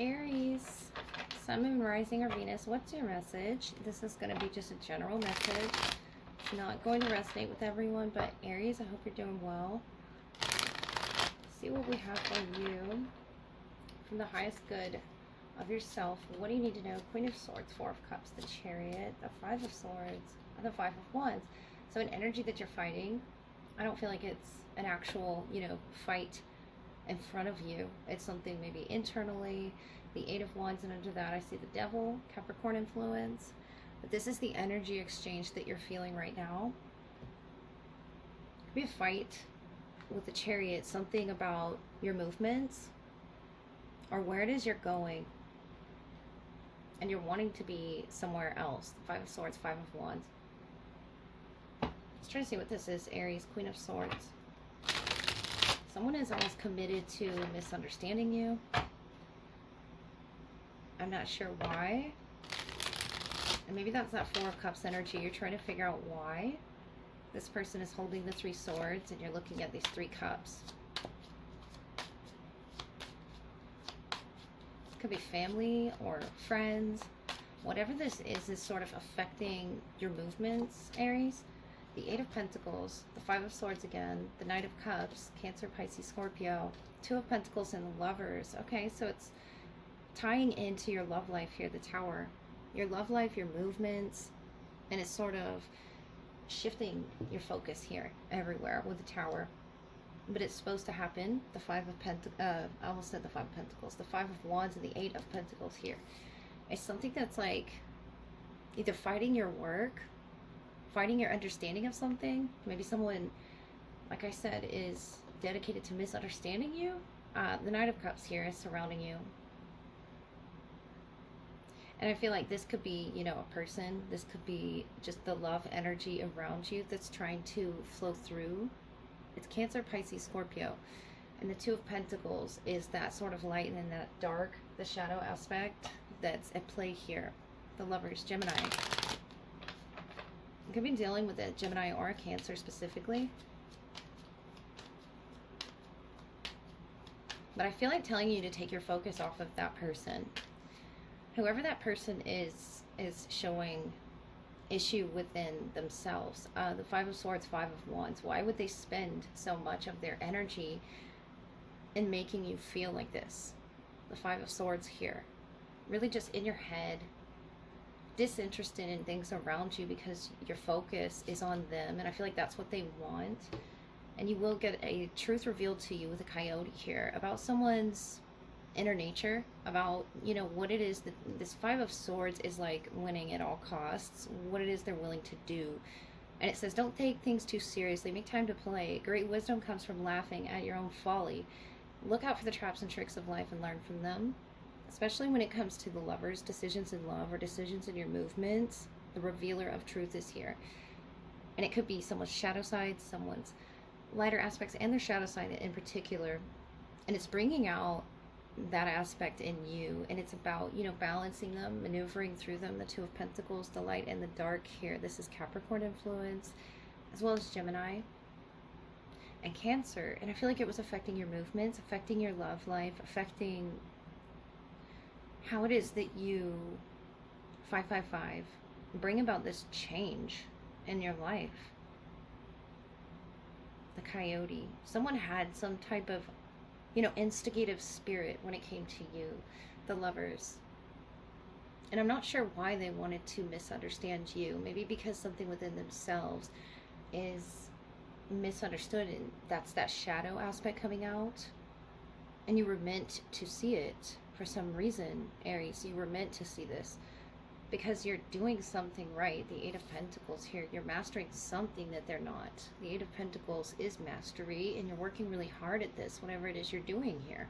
Aries, Sun, Moon, Rising, or Venus, what's your message? This is going to be just a general message. It's not going to resonate with everyone, but Aries, I hope you're doing well. See what we have for you from the highest good of yourself. What do you need to know? Queen of Swords, Four of Cups, the Chariot, the Five of Swords, and the Five of Wands. So an energy that you're fighting, I don't feel like it's an actual, fight in front of you. It's something maybe internally. The Eight of Wands, and under that I see the Devil, Capricorn influence. But this is the energy exchange that you're feeling right now. It could be a fight with the Chariot, something about your movements or where it is you're going, and you're wanting to be somewhere else. The Five of Swords, Five of Wands. Let's try to see what this is. Aries, Queen of Swords. Someone is almost committed to misunderstanding you. I'm not sure why. And maybe that's that Four of Cups energy. You're trying to figure out why this person is holding the Three Swords and you're looking at these Three Cups. Could be family or friends. Whatever this is sort of affecting your movements, Aries. The Eight of Pentacles, the Five of Swords again, the Knight of Cups, Cancer, Pisces, Scorpio, Two of Pentacles, and the Lovers. Okay, so it's tying into your love life here, the Tower. Your love life, your movements, and it's sort of shifting your focus here everywhere with the Tower. But it's supposed to happen. The Five of Pentacles, I almost said the Five of Pentacles, the Five of Wands, and the Eight of Pentacles here. It's something that's like either fighting your work, fighting your understanding of something. Maybe someone, like I said, is dedicated to misunderstanding you. The Knight of Cups here is surrounding you. And I feel like this could be, a person. This could be just the love energy around you that's trying to flow through. It's Cancer, Pisces, Scorpio. And the Two of Pentacles is that sort of light and then that dark, the shadow aspect that's at play here. The Lovers, Gemini. You could be dealing with a Gemini or a Cancer specifically. But I feel like telling you to take your focus off of that person. Whoever that person is showing issue within themselves. The Five of Swords, Five of Wands. Why would they spend so much of their energy in making you feel like this? The Five of Swords here. Really just in your head, disinterested in things around you because your focus is on them. And I feel like that's what they want. And you will get a truth revealed to you with a coyote here about someone's inner nature, about what it is that this Five of Swords is like winning at all costs, what it is they're willing to do. And it says, don't take things too seriously, make time to play. Great wisdom comes from laughing at your own folly. Look out for the traps and tricks of life and learn from them, especially when it comes to the Lovers. Decisions in love or decisions in your movements, the revealer of truth is here. And it could be someone's shadow side, someone's lighter aspects, and their shadow side in particular. And it's bringing out that aspect in you, and it's about balancing them, maneuvering through them. The Two of Pentacles, the light and the dark here. This is Capricorn influence as well as Gemini and Cancer. And I feel like it was affecting your movements, affecting your love life, affecting how it is that you 555 bring about this change in your life. The Coyote. Someone had some type of instigative spirit when it came to you, the Lovers. And I'm not sure why they wanted to misunderstand you. Maybe because something within themselves is misunderstood, and that's that shadow aspect coming out. And you were meant to see it for some reason, Aries. You were meant to see this because you're doing something right. The Eight of Pentacles here, you're mastering something that they're not. The Eight of Pentacles is mastery, and you're working really hard at this, whatever it is you're doing here.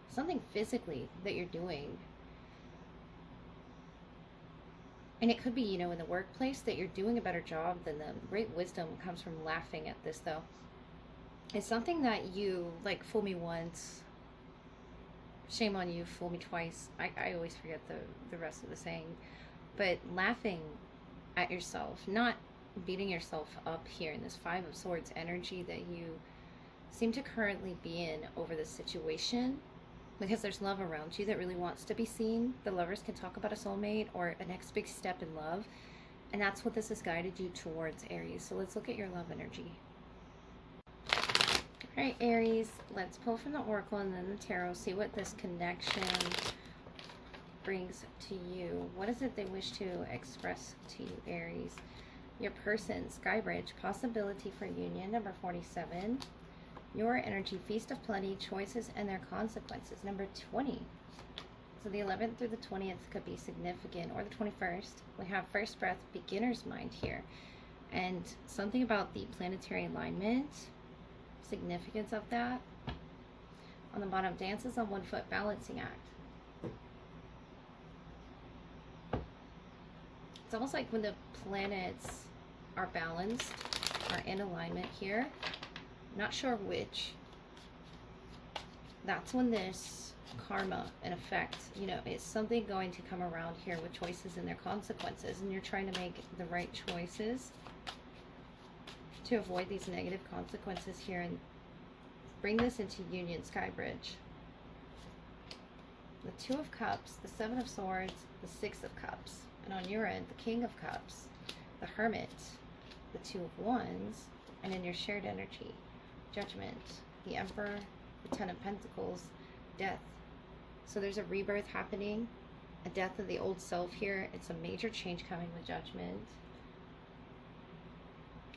Something physically that you're doing. And it could be, in the workplace that you're doing a better job than them. Great wisdom comes from laughing at this, though. It's something that you, like, fool me once, shame on you, fool me twice. I always forget the rest of the saying. But laughing at yourself, not beating yourself up here in this Five of Swords energy that you seem to currently be in over this situation. because there's love around you that really wants to be seen. The lovers can talk about a soulmate or a next big step in love, and that's what this has guided you towards, Aries. So let's look at your love energy. All right, Aries, let's pull from the Oracle and then the Tarot, see what this connection brings to you. What is it they wish to express to you, Aries? Your person, Skybridge, possibility for union, number 47. Your energy, feast of plenty, choices and their consequences, number 20. So the 11th through the 20th could be significant, or the 21st. We have first breath, beginner's mind here. And something about the planetary alignment, significance of that. On the bottom, dances on 1 foot, balancing act. It's almost like when the planets are balanced, are in alignment here. Not sure which. That's when this karma, in effect, you know, is something going to come around here with choices and their consequences, and you're trying to make the right choices to avoid these negative consequences here and bring this into union, Skybridge. The 2 of Cups, the 7 of Swords, the 6 of Cups, and on your end, the King of Cups, the Hermit, the 2 of Wands, and in your shared energy, Judgment, the Emperor, the 10 of Pentacles, death. So there's a rebirth happening, a death of the old self here. It's a major change coming with Judgment.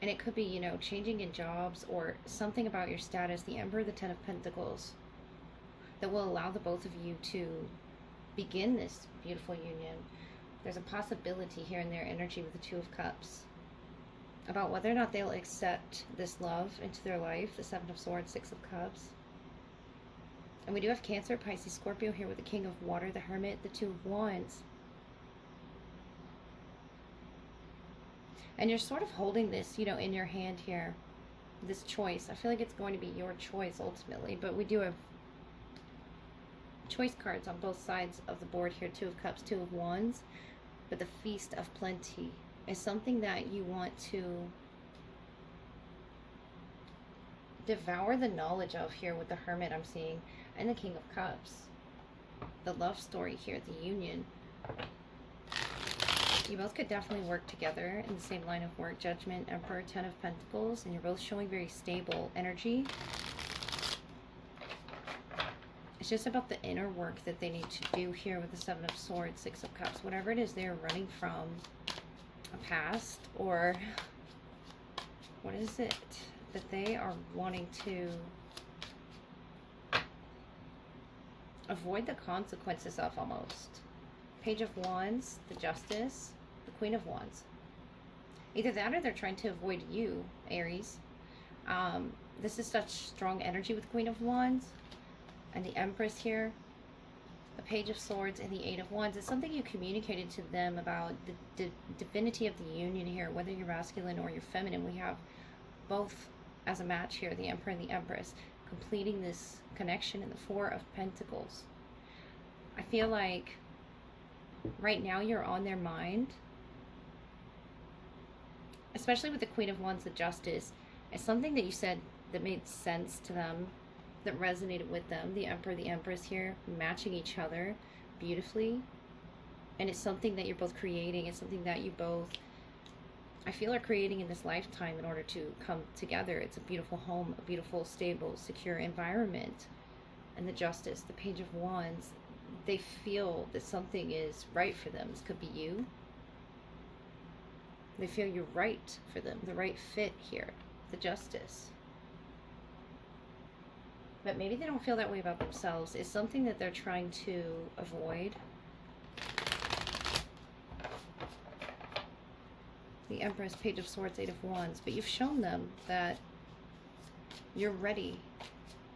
And it could be, you know, changing in jobs or something about your status, the Emperor, the 10 of Pentacles, that will allow the both of you to begin this beautiful union. There's a possibility here in their energy with the 2 of Cups about whether or not they'll accept this love into their life, the 7 of Swords, 6 of Cups. And we do have Cancer, Pisces, Scorpio here with the King of Water, the Hermit, the 2 of Wands. And you're sort of holding this, you know, in your hand here, this choice. I feel like it's going to be your choice ultimately, but we do have choice cards on both sides of the board here, 2 of Cups, 2 of Wands. But the feast of plenty is something that you want to devour the knowledge of here with the Hermit I'm seeing, and the King of Cups. The love story here, the union. You both could definitely work together in the same line of work. Judgment, Emperor, 10 of Pentacles, and you're both showing very stable energy. It's just about the inner work that they need to do here with the 7 of Swords, 6 of Cups. Whatever it is they're running from, a past, or what is it that they are wanting to avoid the consequences of almost. Page of Wands, the Justice, the Queen of Wands. Either that or they're trying to avoid you, Aries. This is such strong energy with Queen of Wands and the Empress here. The Page of Swords and the 8 of Wands. It's something you communicated to them about the divinity of the union here, whether you're masculine or you're feminine. We have both as a match here, the Emperor and the Empress, completing this connection in the 4 of Pentacles. I feel like right now you're on their mind, especially with the Queen of Wands, the Justice. It's something that you said that made sense to them, that resonated with them. The Emperor, the Empress here, matching each other beautifully. And it's something that you're both creating. It's something that you both, I feel, are creating in this lifetime in order to come together. It's a beautiful home, a beautiful, stable, secure environment. And the Justice, the Page of Wands, they feel that something is right for them. This could be you. They feel you're right for them, the right fit here, the Justice. But maybe they don't feel that way about themselves. It's something that they're trying to avoid. The Empress, Page of Swords, 8 of Wands. But you've shown them that you're ready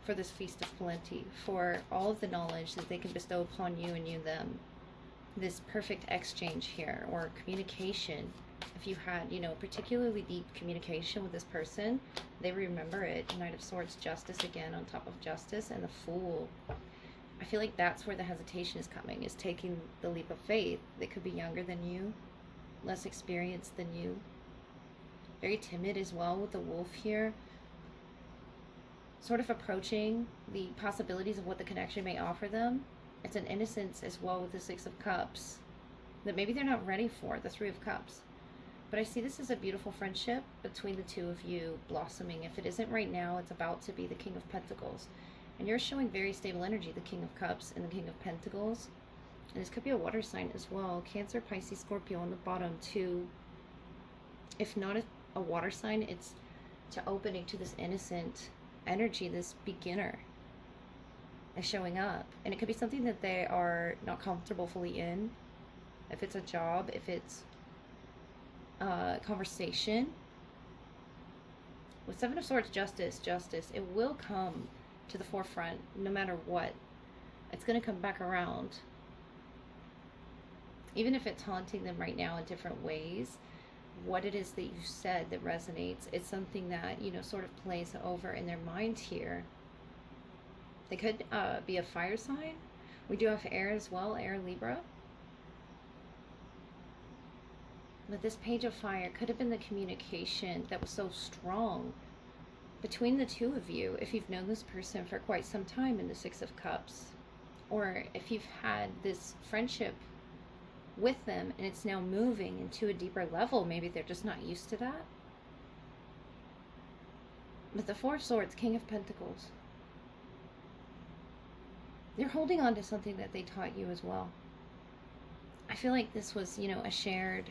for this feast of plenty, for all of the knowledge that they can bestow upon you and you them. This perfect exchange here, or communication. If you had, you know, particularly deep communication with this person, they remember it. Knight of Swords, Justice again on top of Justice, and the Fool. I feel like that's where the hesitation is coming, is taking the leap of faith. They could be younger than you, less experienced than you. Very timid as well with the Wolf here. sort of approaching the possibilities of what the connection may offer them. It's an innocence as well with the Six of Cups that maybe they're not ready for, the Three of Cups. But I see this as a beautiful friendship between the two of you blossoming. If it isn't right now, it's about to be the King of Pentacles. And you're showing very stable energy, the King of Cups and the King of Pentacles. And this could be a water sign as well. Cancer, Pisces, Scorpio on the bottom too. If not a water sign, it's to opening to this innocent energy, this beginner is showing up. And it could be something that they are not comfortable fully in. If it's a job, if it's conversation. With Seven of Swords, justice, it will come to the forefront no matter what. It's going to come back around. Even if it's haunting them right now in different ways, what it is that you said that resonates, it's something that, you know, sort of plays over in their mind here. They could be a fire sign. We do have air as well, air, Libra. But this Page of Fire could have been the communication that was so strong between the two of you, if you've known this person for quite some time in the Six of Cups. Or if you've had this friendship with them and it's now moving into a deeper level, maybe they're just not used to that. But the Four of Swords, King of Pentacles, they're holding on to something that they taught you as well. I feel like this was, you know, a shared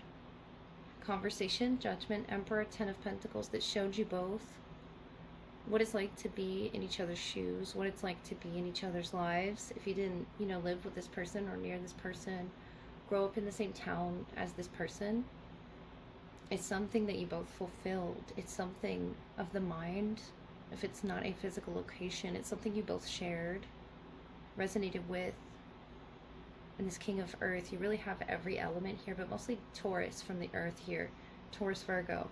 conversation, Judgment, Emperor, Ten of Pentacles, that showed you both what it's like to be in each other's shoes, what it's like to be in each other's lives. If you didn't, you know, live with this person or near this person, grow up in the same town as this person, it's something that you both fulfilled. It's something of the mind. If it's not a physical location, it's something you both shared, resonated with. And this King of Earth, you really have every element here, but mostly Taurus from the Earth here. Taurus, Virgo.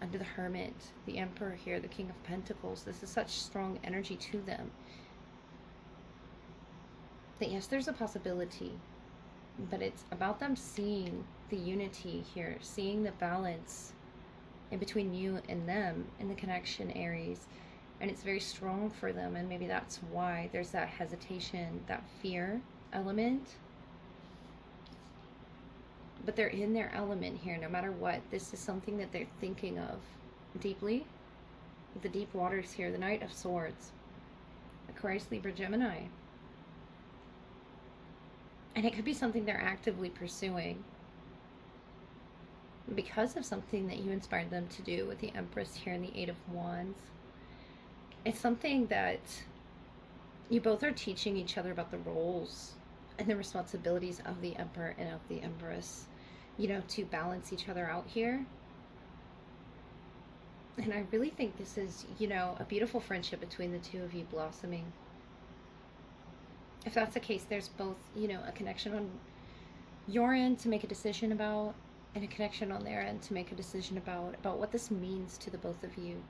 Under the Hermit, the Emperor here, the King of Pentacles. This is such strong energy to them. That yes, there's a possibility, but it's about them seeing the unity here, seeing the balance in between you and them in the connection, Aries. And it's very strong for them, and maybe that's why there's that hesitation, that fear element. But they're in their element here, no matter what. This is something that they're thinking of deeply. The deep waters here, the Knight of Swords. Aquarius, Libra, Gemini. And it could be something they're actively pursuing because of something that you inspired them to do with the Empress here and the Eight of Wands. It's something that you both are teaching each other about the roles and the responsibilities of the Emperor and of the Empress, you know, to balance each other out here. And I really think this is, you know, a beautiful friendship between the two of you blossoming. If that's the case, there's both, you know, a connection on your end to make a decision about, and a connection on their end to make a decision about what this means to the both of you.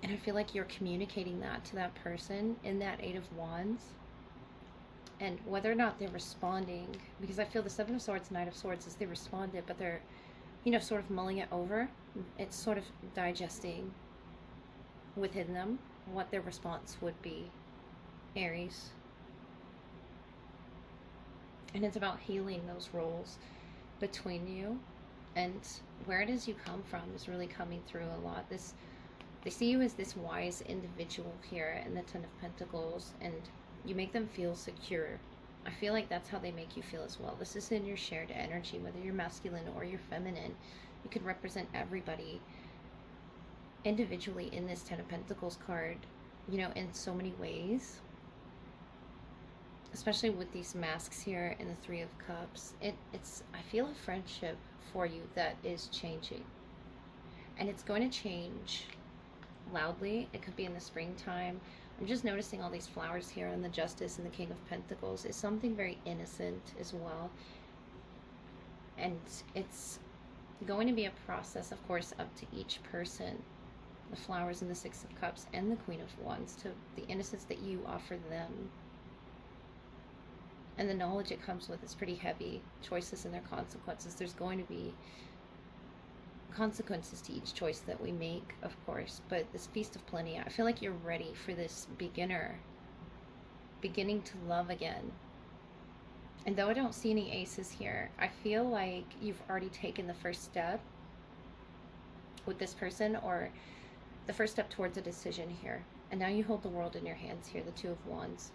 And I feel like you're communicating that to that person in that Eight of Wands. And whether or not they're responding, because I feel the Seven of Swords, Knight of Swords, is they responded, but they're, you know, sort of mulling it over. It's sort of digesting within them what their response would be, Aries. And it's about healing those roles between you. And where it is you come from is really coming through a lot. They see you as this wise individual here in the Ten of Pentacles, and you make them feel secure. I feel like that's how they make you feel as well. This is in your shared energy, whether you're masculine or you're feminine. You could represent everybody individually in this Ten of Pentacles card, you know, in so many ways. Especially with these masks here and the Three of Cups. It's, I feel a friendship for you that is changing. And it's going to change loudly. It could be in the springtime. I'm just noticing all these flowers here, and the Justice and the King of Pentacles is something very innocent as well. And it's going to be a process, of course, up to each person. The flowers and the Six of Cups and the Queen of Wands, to the innocence that you offer them. And the knowledge it comes with is pretty heavy. Choices and their consequences. There's going to be consequences to each choice that we make, of course, but this feast of plenty, I feel like you're ready for this beginning to love again. And though I don't see any aces here, I feel like you've already taken the first step with this person, or the first step towards a decision here. And now you hold the world in your hands here, the Two of Wands.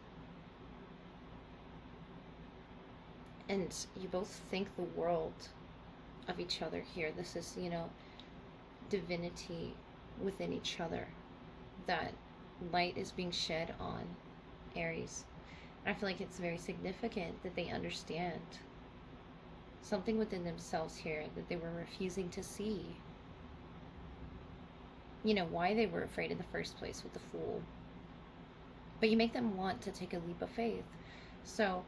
And you both think the world of each other here. This is, you know, divinity within each other. That light is being shed on Aries. And I feel like it's very significant that they understand something within themselves here that they were refusing to see. You know, why they were afraid in the first place with the Fool. But you make them want to take a leap of faith. So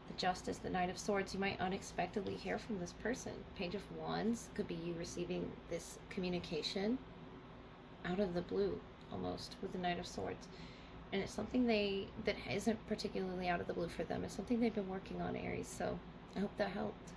the Justice, the Knight of Swords, you might unexpectedly hear from this person. Page of Wands could be you receiving this communication out of the blue, almost, with the Knight of Swords. And it's something that isn't particularly out of the blue for them. It's something they've been working on, Aries. So I hope that helped.